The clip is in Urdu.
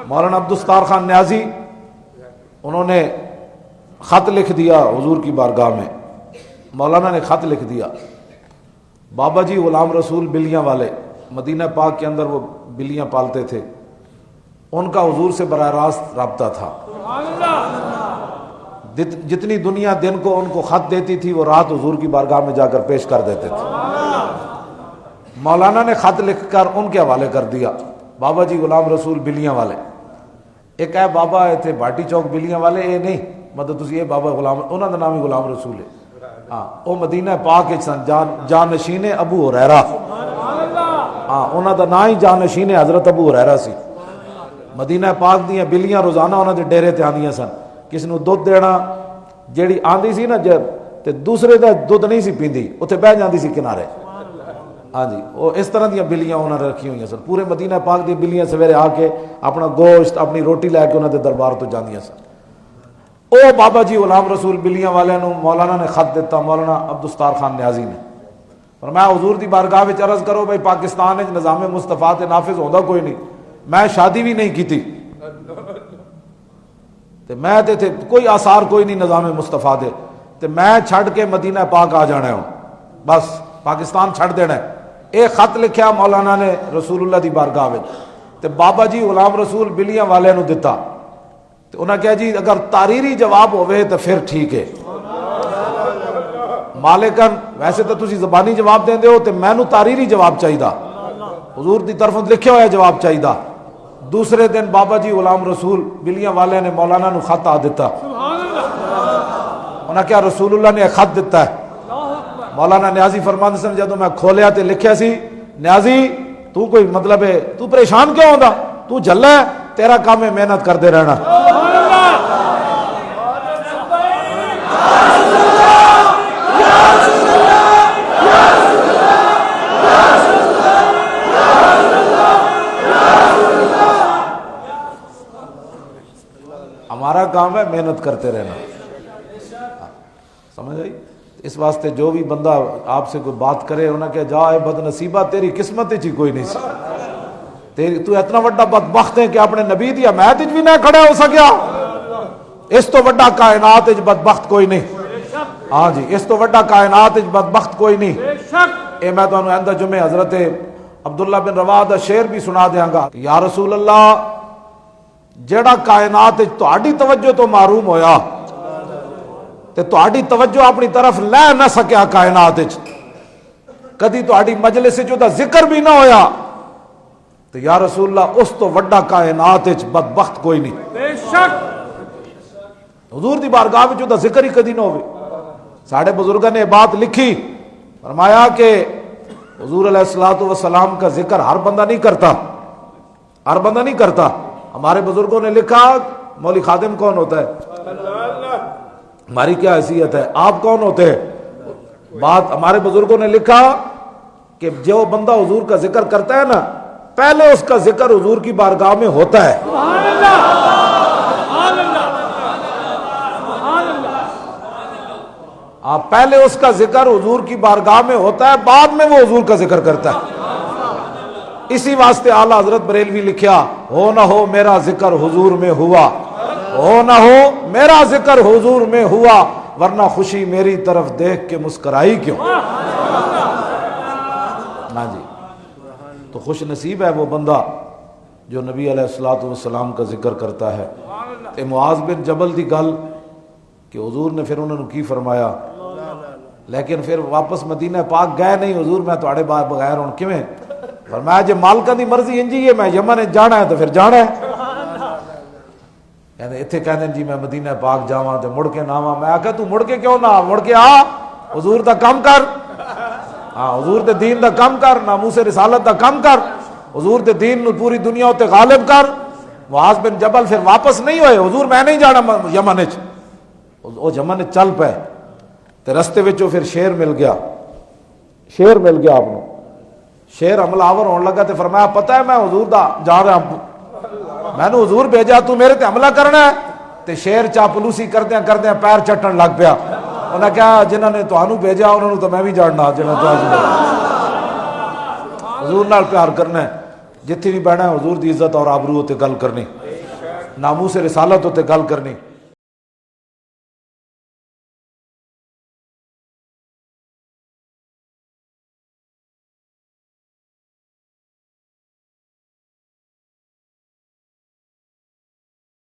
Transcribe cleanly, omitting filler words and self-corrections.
مولانا عبدالستار خان نیازی انہوں نے خط لکھ دیا حضور کی بارگاہ میں. مولانا نے خط لکھ دیا. بابا جی غلام رسول بلیاں والے مدینہ پاک کے اندر وہ بلیاں پالتے تھے, ان کا حضور سے براہ راست رابطہ تھا. جتنی دنیا دن کو ان کو خط دیتی تھی وہ رات حضور کی بارگاہ میں جا کر پیش کر دیتے تھے. مولانا نے خط لکھ کر ان کے حوالے کر دیا, بابا جی غلام رسول بلیاں والے. ایک ہے بابا تھے باٹی چوک بلیاں والے, یہ نہیں مطلب تسی یہ بابا غلام, انہوں کا نام ہی غلام رسول ہے. ہاں وہ مدینہ پاک سن, جانشین ابو ہریرہ. ہاں انہوں کا نام ہی جانشین حضرت ابو ہریرہ سی. مدینہ پاک دیاں بلیاں روزانہ انہوں دے ڈیرے تے آندیاں سن. کسی نو دودھ دینا, جیڑی آندی سی نا تے دوسرے دا دودھ نہیں سی پیندی, اتنے بہ جاندی سی کنارے. ہاں جی وہ اس طرح دیا بلیاں انہوں نے رکھی ہوئی سن. پورے مدینہ پاک دی بلیاں سویرے آ کے اپنا گوشت اپنی روٹی لے کے انہوں نے دربار تو جاندیاں سن. او بابا جی غلام رسول بلیاں والے نو مولانا نے خط دیتا, مولانا عبدالستار خان نیازی نے. فرمایا حضور دی بارگاہ وچ عرض کرو بھائی پاکستان وچ نظام مصطفیٰ تے نافذ ہوندا کوئی نہیں, میں شادی بھی نہیں کیتی تے میں تے کوئی آثار کوئی نہیں نظام مصطفیٰ دے, تے میں چھڑ کے مدینہ پاک آ جانا ہوں, بس پاکستان چھڑ دینا ہے. ایک خط لکھیا مولانا نے رسول اللہ دی بارگاہ وچ, تے بابا جی غلام رسول بلیاں والے نو دتا. تے انہاں کہا جی اگر تاریری جواب ہوئے تو پھر ٹھیک ہے, مالکن ویسے تو تسی زبانی جواب دین دے ہو, تے مینوں تاریری جواب چاہیدا, حضور دی طرف لکھیا ہوا جواب چاہیدا. دوسرے دن بابا جی غلام رسول بلیاں والے نے مولانا نو خط آ دیتا. انہاں کیا رسول اللہ نے خط دیتا ہے. مولانا نیازی فرماندے سن جدوں میں کھولیا تے لکھیا سی, نیازی تو کوئی مطلب ہے تو پریشان کیوں ہوندا, تو جھلا ہے, تیرا کام ہے محنت کرتے رہنا. ہمارا کام ہے محنت کرتے رہنا. سمجھ آئی؟ اس واسطے جو بھی بندہ آپ سے کوئی بات کرے انہیں کہ جا اے بد نصیبہ تیری قسمت ہی کوئی نہیں سی, تیری تو اتنا وڈا بدبخت ہے کہ اپنے نبی دی حمایت وچ بھی نہ کھڑا ہو سکیا. اس تو وڈا کائنات وچ بدبخت کوئی نہیں. ہاں جی اس تو وڈا کائنات وچ بدبخت کوئی نہیں. اے میں تانوں آئندہ جمعے حضرت عبداللہ بن رواح دا شعر بھی سنا دیاں گا. یا رسول اللہ جڑا کائنات وچ تہاڈی توجہ تو محروم ہویا تے تہاڈی توجہ اپنی طرف لے نہ سکیا کائنات وچ, کدی تہاڈی مجلس وچ دا ذکر بھی نہ ہویا, تو یا رسول اللہ اس تو وڈا کائنات وچ بدبخت کوئی نہیں. بے شک حضور دی بارگاہ وچ دا ذکر ہی کدی نہ ہوئے. ساڈے بزرگاں نے بات لکھی, فرمایا کہ حضور علیہ الصلوۃ والسلام کا ذکر ہر بندہ نہیں کرتا, ہر بندہ نہیں کرتا. ہمارے بزرگوں نے لکھا مولوی خادم کون ہوتا ہے, ہماری کیا حیثیت ہے, آپ کون ہوتے ہیں. بات ہمارے بزرگوں نے لکھا کہ جو بندہ حضور کا ذکر کرتا ہے نا, پہلے اس کا ذکر حضور کی بارگاہ میں ہوتا ہے. پہلے اس کا ذکر حضور کی بارگاہ میں ہوتا ہے, بعد میں وہ حضور کا ذکر کرتا ہے. اسی واسطے اعلیٰ حضرت بریلوی لکھیا, ہو نہ ہو میرا ذکر حضور میں ہوا, ہو نہ ہو میرا ذکر حضور میں ہوا, ورنہ خوشی میری طرف دیکھ کے مسکرائی کیوں. ہاں جی تو خوش نصیب ہے وہ بندہ جو نبی علیہ الصلوۃ والسلام کا ذکر کرتا ہے. تے معاذ بن جبل دی گل کہ حضور نے پھر انہوں نے کی فرمایا, لیکن پھر واپس مدینہ پاک گئے نہیں. حضور میں تھوڑے بغیر ہوں کیویں, فرمایا جی مالکہ دی مرضی انجی ہے, میں یمن جانا ہے تو پھر جانا ہے. یعنی اتنے کہتے ہیں جی میں مدینہ پاک جاواں تے مڑ کے نہ آواں. میں آکھا تو مڑ کے کیوں نہ, مڑ کے آ, حضور دا کام کر. ہاں حضور دے دین دا کام کر, ناموس رسالت دا کام کر, حضور دے دین نو پوری دنیا تے غالب کر. معاذ بن جبل پھر واپس نہیں ہوئے, حضور میں نہیں جانا یمن وچ. وہ یمن چل پے تے رستے وچوں پھر شیر مل گیا, شیر مل گیا آپ کو. شیر حملہ آور ہونے لگا تے فرمایا پتہ ہے میں حضور دا جا رہا ہوں, میں نے حضور بھیجا تو میرے تے حملہ کرنا ہے. تے شیر چاپلوسی کردیاں کردیاں پیر چٹن لگ پیا. انہاں کہا جنہاں نے تانوں بھیجا انہاں نوں تو میں بھی جاننا, جنہاں تو حضور نال پیار کرنا ہے. جتنی بھی بہنا حضور دی عزت اور آبرو تے گل کرنی، ناموس رسالت تے گل کرنی،